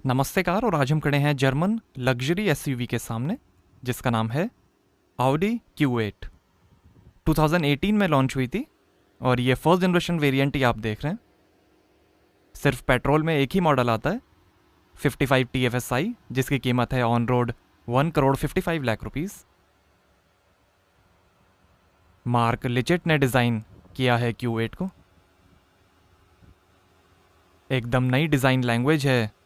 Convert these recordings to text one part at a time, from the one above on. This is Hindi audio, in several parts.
नमस्तेकार। और आज हम खड़े हैं जर्मन लग्जरी एसयूवी के सामने जिसका नाम है Audi Q8। 2018 में लॉन्च हुई थी और ये फर्स्ट जनरेशन वेरिएंट ही आप देख रहे हैं। सिर्फ पेट्रोल में एक ही मॉडल आता है 55 TFSI, जिसकी कीमत है ऑन रोड 1,55,00,000 रुपीज़। मार्क लिचेट ने डिज़ाइन किया है Q8 को। एकदम नई डिज़ाइन लैंग्वेज है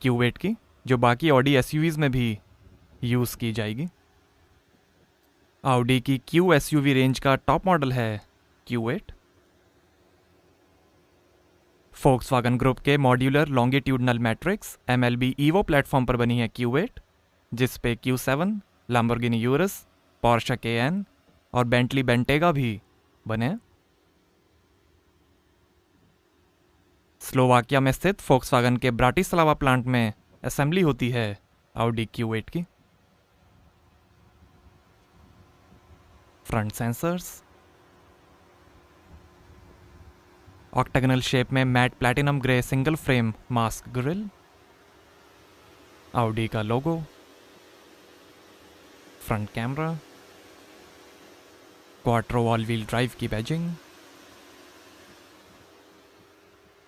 Q8 की, जो बाकी ऑडी एसयूवीज़ में भी यूज़ की जाएगी। ऑडी की Q एसयूवी रेंज का टॉप मॉडल है Q8। फोक्सवैगन ग्रुप के modular longitudinal matrix MLB EVO platform पर बनी है Q8, जिस पे Q7, Lamborghini euros, Porsche Cayenne और बेंटली बेंटेगा भी बने हैं। स्लोवाकिया में स्थित फोक्सवैगन के ब्राटिस्लावा प्लांट में असेंबली होती है ऑडी Q8 की। फ्रंट सेंसर्स, ऑक्टागोनल शेप में matte platinum grey single frame mask grille, Audi का logo, front camera, quattro all wheel drive की बैजिंग,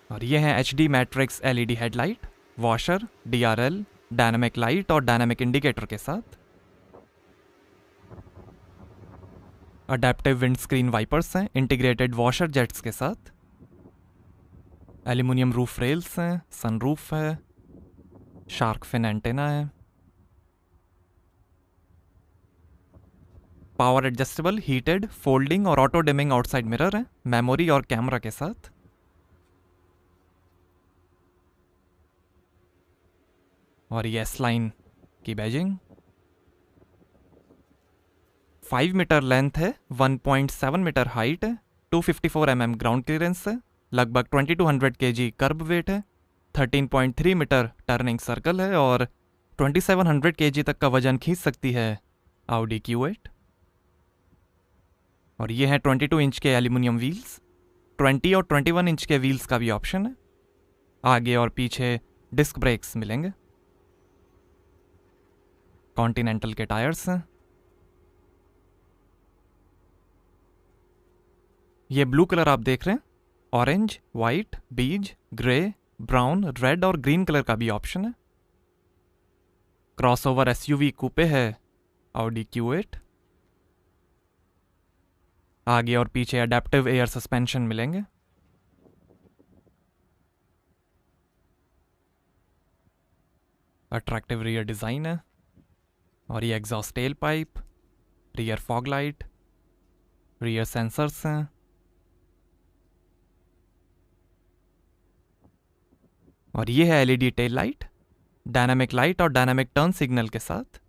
और ये है HD matrix LED headlight, washer, DRL, dynamic light और डायनामिक इंडिकेटर के साथ। अडेप्टिव विंडस्क्रीन वाइपर्स हैं इंटीग्रेटेड वॉशर जेट्स के साथ। एल्यूमिनियम रूफ रेल्स हैं, सनरूफ है, शार्क फिन एंटेना है, पावर एडजस्टेबल हीटेड फोल्डिंग और ऑटो डिमिंग आउटसाइड मिरर है, मेमोरी और कैमरा के साथ। और ये S-लाइन की बैजिंग। 5 मीटर लेंथ है, 1.7 मीटर हाइट है, 254 mm ग्राउंड क्लियरेंस है, लगभग 2200 kg कर्ब वेट है, 13.3 मीटर टर्निंग सर्कल है और 2700 kg तक का वजन खींच सकती है ऑडी Q8। और ये हैं 22 इंच के एल्यूमिनियम व्हील्स। 20 और 21 इंच के व्हील्स का भी ऑप्शन है। आगे और पीछे डिस्क ब्रेक्स मिलेंगे। कॉन्टिनेंटल के टायर्स हैं। ये ब्लू कलर आप देख रहे हैं, ऑरेंज, वाइट, बीज, ग्रे, ब्राउन, रेड और ग्रीन कलर का भी ऑप्शन है। क्रॉसओवर एसयूवी कूपे है ऑडी Q8। आगे और पीछे अडेप्टिव एयर सस्पेंशन मिलेंगे। अट्रैक्टिव रियर डिजाइन है और ये exhaust tail pipe, rear fog light, rear sensors हैं। और ये है LED tail light, dynamic light और डायनामिक टर्न सिग्नल के साथ।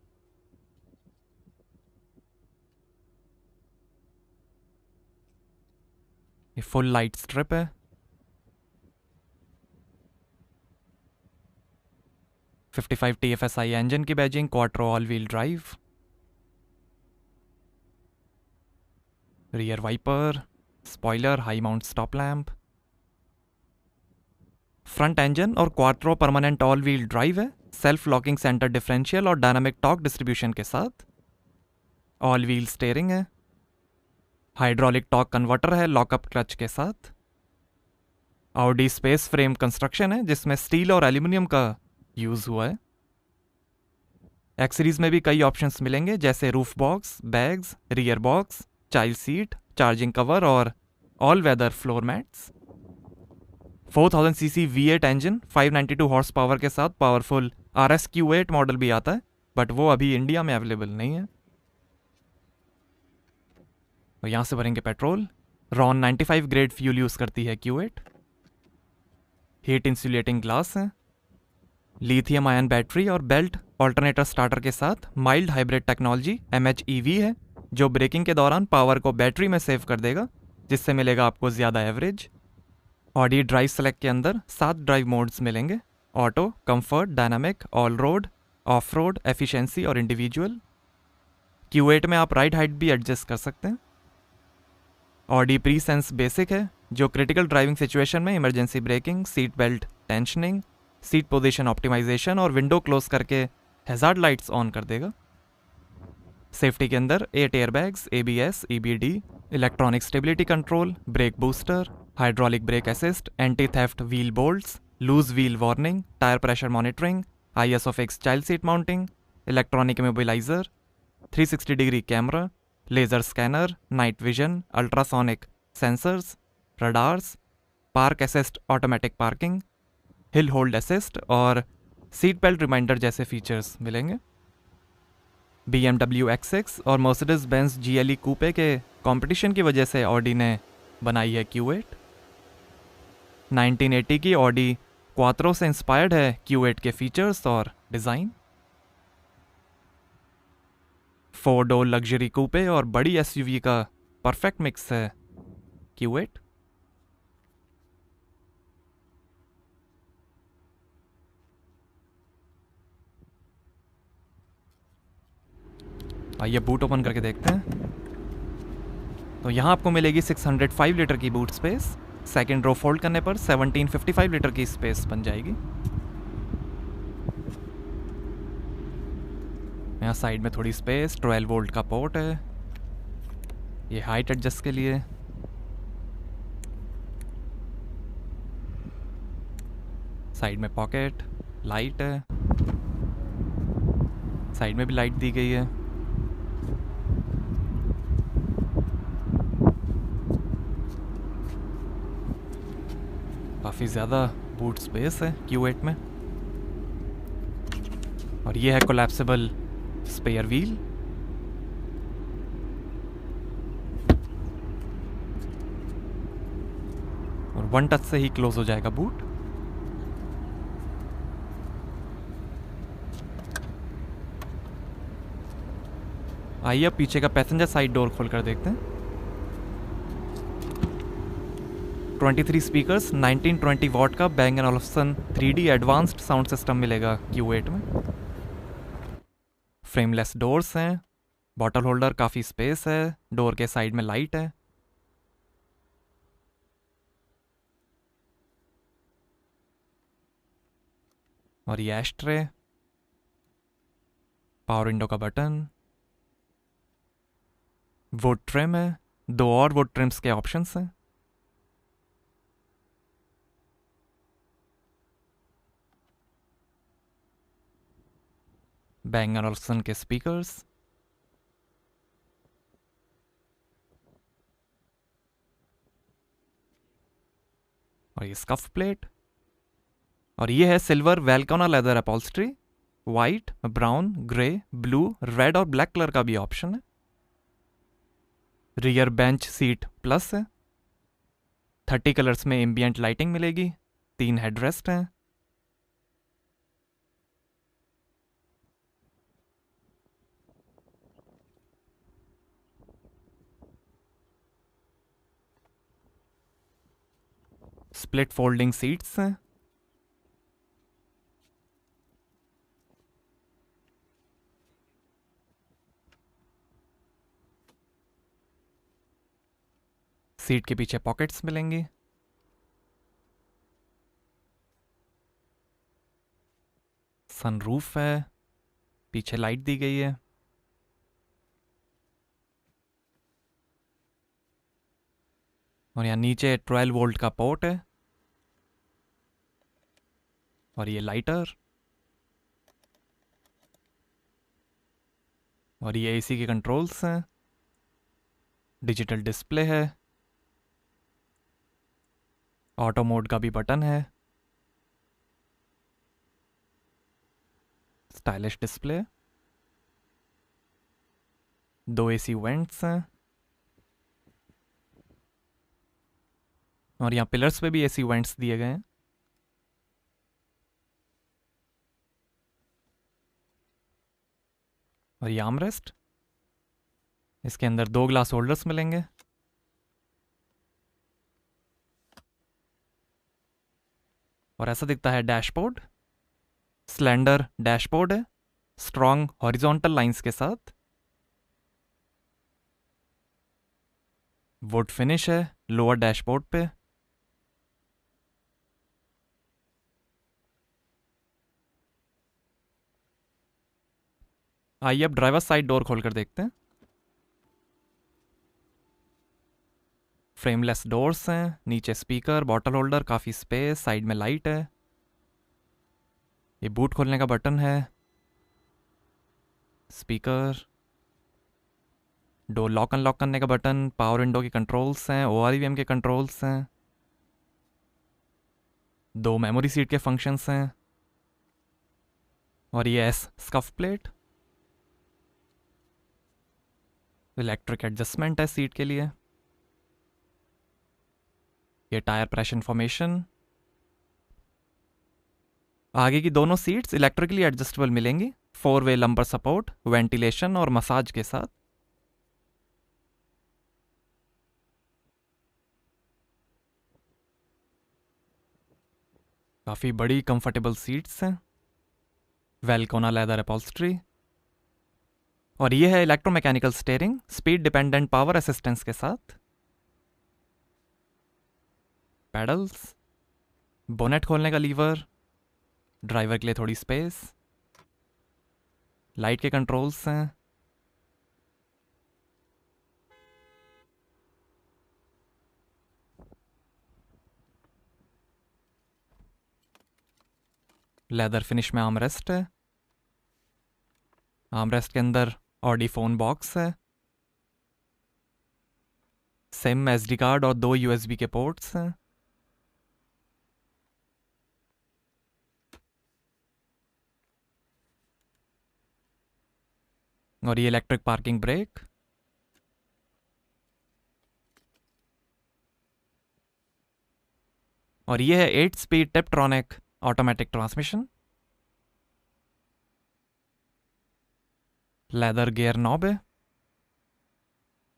ये फुल लाइट स्ट्रिप है। .55 TFSI इंजन की badging, quattro all wheel drive, rear wiper, spoiler, high mount stop lamp, front engine और quattro permanent all wheel drive है, सेल्फ लॉकिंग सेंटर डिफरेंशियल और डायनामिक टॉर्क डिस्ट्रीब्यूशन के साथ। ऑल व्हील स्टीयरिंग है, हाइड्रोलिक टॉर्क कन्वर्टर है लॉकअप क्लच के साथ। ऑडी स्पेस फ्रेम कंस्ट्रक्शन है जिसमें स्टील और एल्यूमिनियम का यूज हुआ है। एक्स सीरीज में भी कई ऑप्शंस मिलेंगे जैसे roof box, bags, rear box, child seat, charging cover और all weather floor mats. 4000 cc V8 engine 592 horsepower के साथ पावरफुल RS Q8 मॉडल भी आता है, बट वो अभी इंडिया में अवेलेबल नहीं है। तो यहां से भरेंगे petrol. Ron 95 grade fuel use करती है Q8। हीट इंसुलेटिंग ग्लास है, लिथियम आयन बैटरी और बेल्ट ऑल्टरनेटर स्टार्टर के साथ माइल्ड हाइब्रिड टेक्नोलॉजी MHEV है, जो ब्रेकिंग के दौरान पावर को बैटरी में सेव कर देगा, जिससे मिलेगा आपको ज़्यादा एवरेज। ऑडी ड्राइव सेलेक्ट के अंदर 7 ड्राइव मोड्स मिलेंगे: auto, comfort, dynamic, all road, of road, efficiency और इंडिविजुअल। Q8 में आप राइड हाइट भी एडजस्ट कर सकते हैं। ऑडी प्री सेंस बेसिक है, जो क्रिटिकल ड्राइविंग सिचुएशन में emergency braking, seat belt tensioning, seat position optimisation और विंडो क्लोज करके हैजार्ड लाइट्स ऑन कर देगा। सेफ्टी के अंदर 8 airbags, ABS, EBD, electronic stability control, brake booster, hydraulic brake assist, anti theft wheel bolts, loose wheel warning, tyre pressure monitoring, ISOFIX child seat mounting, electronic immobiliser, 360 degree camera, laser scanner, night vision, ultrasonic sensors, radars, park assist automatic parking, hill hold assist और सीट बेल्ट रिमाइंडर जैसे फीचर्स मिलेंगे। BMW X6 और मर्सिडीज बेंज GLE कूपे के कंपटीशन की वजह से ऑडी ने बनाई है Q8। 1980 की ऑडी क्वात्रो से इंस्पायर्ड है Q8 के फीचर्स और डिज़ाइन। 4 डोर लग्जरी कूपे और बड़ी SUV का परफेक्ट मिक्स है Q8। आइए बूट ओपन करके देखते हैं। तो यहाँ आपको मिलेगी 605 लीटर की boot space. Second row fold करने पर 1755 लीटर की स्पेस बन जाएगी। यहाँ साइड में थोड़ी स्पेस, 12 वोल्ट का पोर्ट है, ये हाइट एडजस्ट के लिए। साइड में पॉकेट, लाइट है, साइड में भी लाइट दी गई है। काफ़ी ज़्यादा बूट स्पेस है Q8 में। और ये है कोलैप्सिबल स्पेयर व्हील। और 1 टच से ही क्लोज हो जाएगा बूट। आइए अब पीछे का पैसेंजर साइड डोर खोल कर देखते हैं। 23 स्पीकर्स, 1920 वॉट का Bang & Olufsen 3D advanced sound system मिलेगा Q8 में। फ्रेमलेस डोर्स हैं, बॉटल होल्डर, काफ़ी स्पेस है, डोर के साइड में लाइट है। और ये एस्ट्रे, पावर विंडो का बटन, वुड ट्रिम है, 2 और वुड ट्रिम्स के ऑप्शंस हैं। Bang & Olufsen के स्पीकर्स, और ये स्कफ प्लेट। और ये है silver Valcona leather upholstery, white, brown, grey, blue, red और ब्लैक कलर का भी ऑप्शन है। रियर बेंच सीट प्लस है। 30 कलर्स में एम्बियंट लाइटिंग मिलेगी। 3 हेडरेस्ट हैं। स्प्लिट फोल्डिंग सीट्स हैं। सीट के पीछे पॉकेट्स मिलेंगी। सनरूफ है, पीछे लाइट दी गई है। और यहाँ नीचे 12 वोल्ट का पोर्ट है। और ये लाइटर। और ये AC के कंट्रोल्स हैं। डिजिटल डिस्प्ले है। ऑटो मोड का भी बटन है। Stylish display. 2 AC वेंट्स हैं। और यहाँ पिलर्स पे भी AC वेंट्स दिए गए हैं। और ये आर्मरेस्ट। इसके अंदर 2 ग्लास होल्डर्स मिलेंगे। और ऐसा दिखता है डैशबोर्ड। स्लेंडर डैशबोर्ड है, स्ट्रॉन्ग हॉरिजॉन्टल लाइंस के साथ। वुड फिनिश है लोअर डैशबोर्ड पे। आइए अब ड्राइवर साइड डोर खोल कर देखते हैं। फ्रेमलेस डोर्स हैं, नीचे स्पीकर, बॉटल होल्डर, काफ़ी स्पेस, साइड में लाइट है। ये बूट खोलने का बटन है, स्पीकर, डोर लॉक अनलॉक करने का बटन, पावर विंडो के कंट्रोल्स हैं, ORVM के कंट्रोल्स हैं, 2 मेमोरी सीट के फंक्शंस हैं, और ये S scuff plate, electric adjustment है सीट के लिए। ये टायर प्रेशर इंफॉर्मेशन। आगे की दोनों सीट्स इलेक्ट्रिकली एडजस्टेबल मिलेंगी, 4-वे लंबर सपोर्ट, वेंटिलेशन और मसाज के साथ। काफ़ी बड़ी कंफर्टेबल सीट्स हैं, वेलकोना लेदर अपॉल्स्ट्री, और ये है electromechanical steering, speed dependent power assistance के साथ। पैडल्स, बोनेट खोलने का लीवर, ड्राइवर के लिए थोड़ी स्पेस, लाइट के कंट्रोल्स हैं, लेदर फिनिश में आर्मरेस्ट है, आर्मरेस्ट के अंदर ऑडी फोन बॉक्स है, सिम, SD कार्ड और 2 USB के पोर्ट्स हैं। और ये इलेक्ट्रिक पार्किंग ब्रेक, और ये है 8 speed Tiptronic automatic transmission. Leather gear knob है,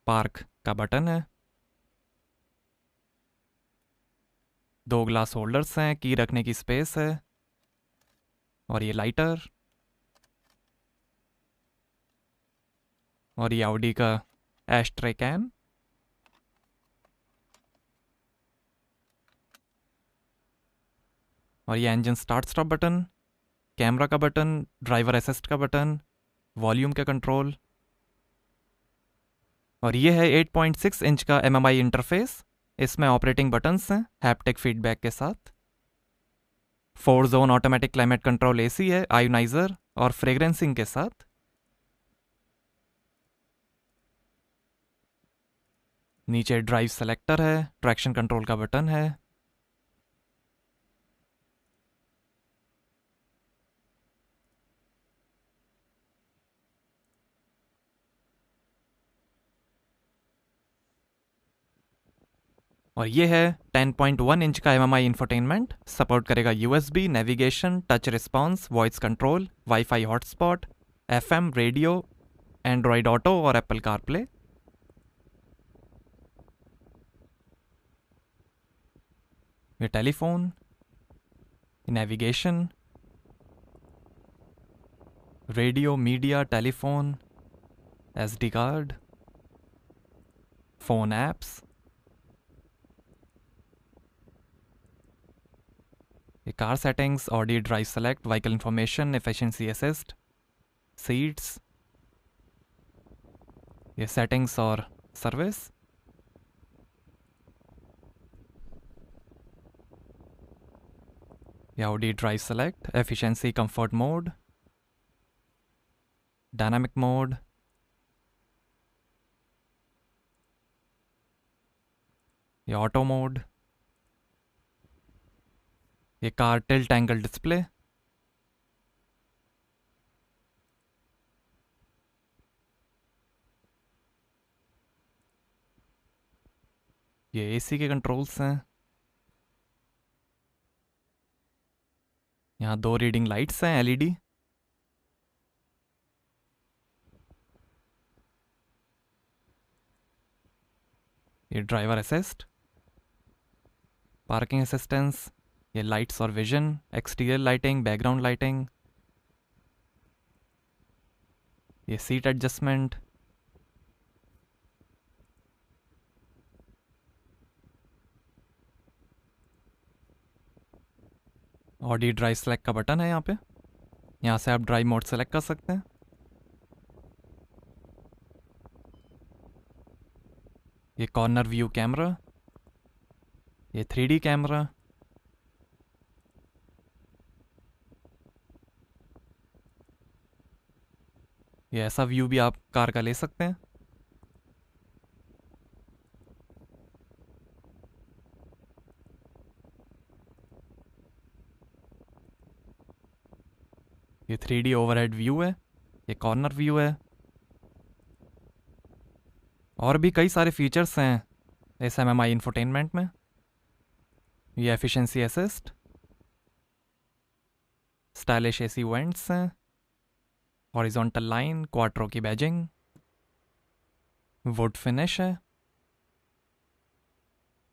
पार्क का बटन है, 2 ग्लास होल्डर्स हैं, की रखने की स्पेस है, और ये लाइटर, और ये ऑडी का एस्ट्रे कैन, और ये engine start stop button, camera का बटन, ड्राइवर असिस्ट का बटन, वॉल्यूम का कंट्रोल, और ये है 8.6 इंच का MMI इंटरफेस। इसमें ऑपरेटिंग बटन्स हैं हैप्टिक फीडबैक के साथ। 4 zone automatic climate control AC है, आयोनाइजर और फ्रेग्रेंसिंग के साथ। नीचे ड्राइव सेलेक्टर है, ट्रैक्शन कंट्रोल का बटन है, और ये है 10.1 इंच का MMI इंफोटेनमेंट। सपोर्ट करेगा USB, navigation, touch response, voice control, wifi hotspot, FM radio, Android auto और एप्पल कारप्ले। ये telephone, navigation, radio, media, telephone, SD card, phone apps, ये car settings, Audi drive select, vehicle information, efficiency assist, seats, ये सेटिंग्स और सर्विस, ये Audi drive select, efficiency, comfort mode, dynamic mode, ये ऑटो मोड, ये कार टिल्ट एंगल डिस्प्ले, ये AC के कंट्रोल्स हैं। यहाँ 2 रीडिंग लाइट्स हैं LED, ये ड्राइवर असिस्ट, पार्किंग असिस्टेंस, ये लाइट्स और vision, exterior lighting, background lighting, ये seat adjustment, Audi drive select का बटन है यहाँ पे। यहाँ से आप ड्राइव मोड सेलेक्ट कर सकते हैं। ये कॉर्नर व्यू कैमरा, ये 3D कैमरा, ये ऐसा व्यू भी आप कार का ले सकते हैं। ये 3D ओवरहेड व्यू है, ये कॉर्नर व्यू है। और भी कई सारे फीचर्स हैं इस MMI इंफोटेनमेंट में। ये efficiency assist, stylish AC vents हैं, हॉरिजॉन्टल लाइन, क्वाट्रो की बैजिंग, वुड फिनिश है,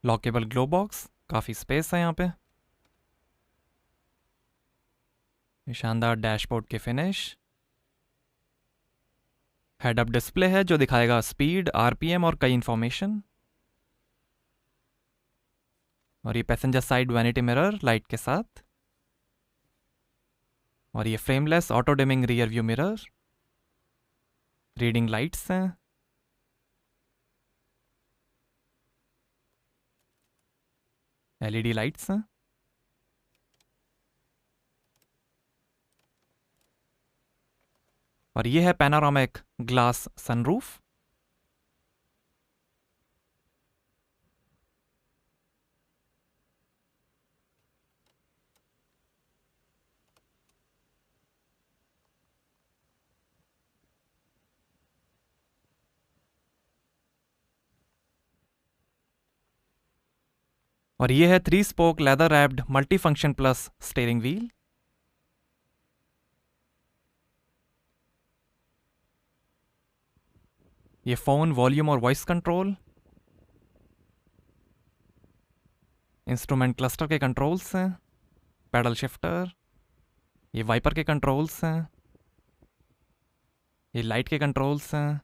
लॉकेबल ग्लो बॉक्स, काफ़ी स्पेस है यहाँ पे। ये शानदार डैशबोर्ड के फिनिश, हेड अप डिस्प्ले है जो दिखाएगा स्पीड, RPM और कई इंफॉर्मेशन। और ये passenger side vanity mirror light के साथ, और ये frameless auto dimming rear view mirror, reading lights हैं, LED लाइट्स हैं। और ये है पैनारोमिक ग्लास सनरूफ। और ये है 3 spoke leather wrapped multi function plus steering wheel. ये फोन वॉल्यूम और वॉइस कंट्रोल, इंस्ट्रूमेंट क्लस्टर के कंट्रोल्स हैं, पैडल शिफ्टर, ये वाइपर के कंट्रोल्स हैं, ये लाइट के कंट्रोल्स हैं,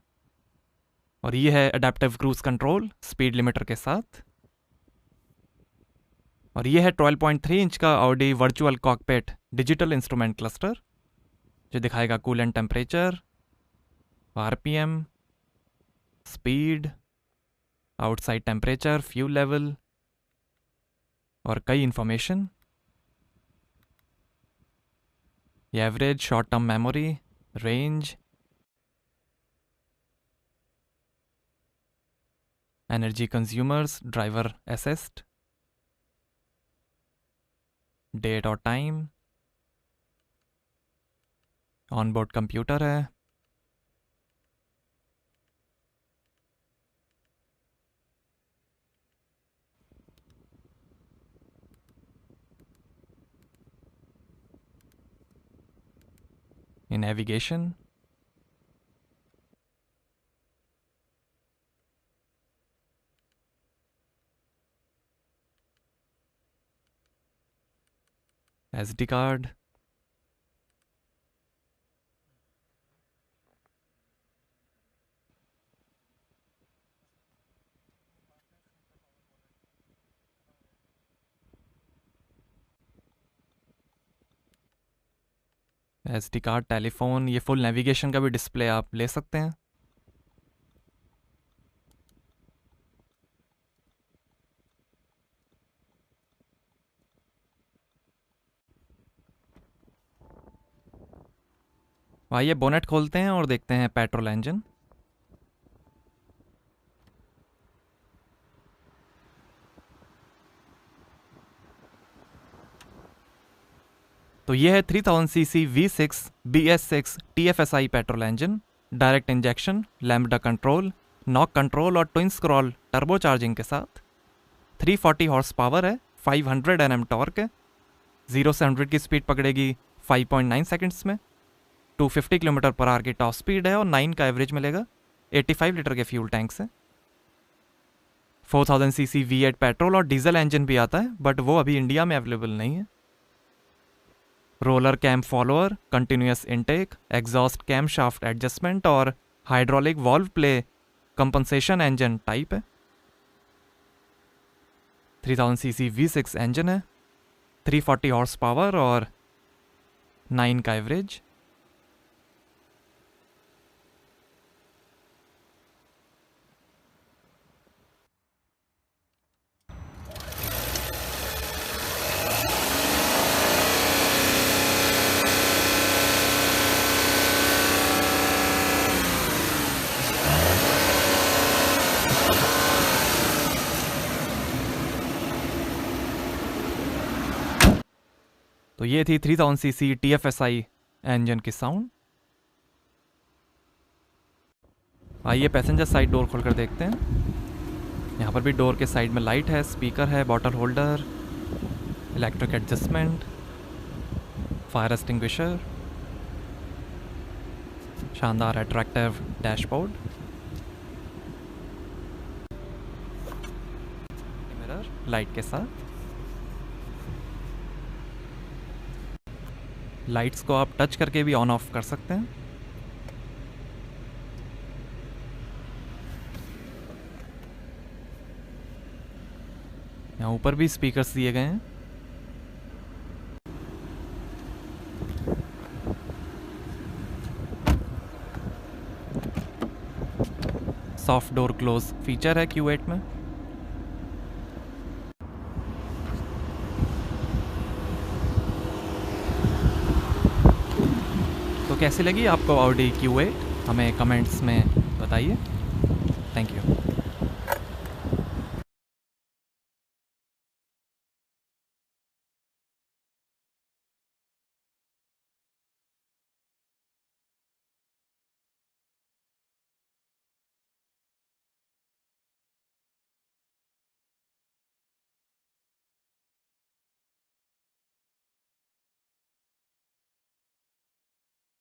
और ये है adaptive cruise control speed limiter के साथ। और ये है 12.3 इंच का Audi virtual cockpit digital instrument cluster जो दिखाएगा coolant temperature, RPM, speed, outside temperature, fuel level और कई इंफॉर्मेशन। ये average, short term memory, range, energy consumers, driver assist, date और टाइम, ऑनबोर्ड कंप्यूटर है, ये navigation, SD card, SD card, telephone, ये फुल नेविगेशन का भी डिस्प्ले आप ले सकते हैं। आइए बोनेट खोलते हैं और देखते हैं पेट्रोल इंजन। तो ये है 3000 CC V6 BS6 TFSI petrol engine, direct injection, lambda control, knock control और ट्विन स्क्रॉल टर्बो चार्जिंग के साथ। 340 हॉर्स पावर है, 500 Nm टॉर्क है, 0 से 100 की स्पीड पकड़ेगी 5.9 सेकंड्स में, 250 किलोमीटर पर आवर की टॉप स्पीड है और 9 का एवरेज मिलेगा। 85 लीटर के फ्यूल टैंक से। 4000 सीसी V8 पेट्रोल और डीजल इंजन भी आता है बट वो अभी इंडिया में अवेलेबल नहीं है। Roller cam follower, continuous intake, exhaust cam shaft adjustment और hydraulic valve play compensation engine type है। 3000 सीसी V6 इंजन है, 340 हॉर्स पावर और 9 का एवरेज। तो ये थी 3000 सीसी TFSI इंजन की साउंड। आइए पैसेंजर साइड डोर खोलकर देखते हैं। यहाँ पर भी डोर के साइड में लाइट है, स्पीकर है, bottle holder, electric adjustment, fire extinguisher, शानदार अट्रैक्टिव डैशबोर्ड, मिरर लाइट के साथ। लाइट्स को आप टच करके भी ऑन ऑफ कर सकते हैं। यहाँ ऊपर भी स्पीकर्स दिए गए हैं। सॉफ्ट डोर क्लोज फीचर है Q8 में। तो कैसी लगी आपको ऑडी Q8? हमें कमेंट्स में बताइए। Thank you.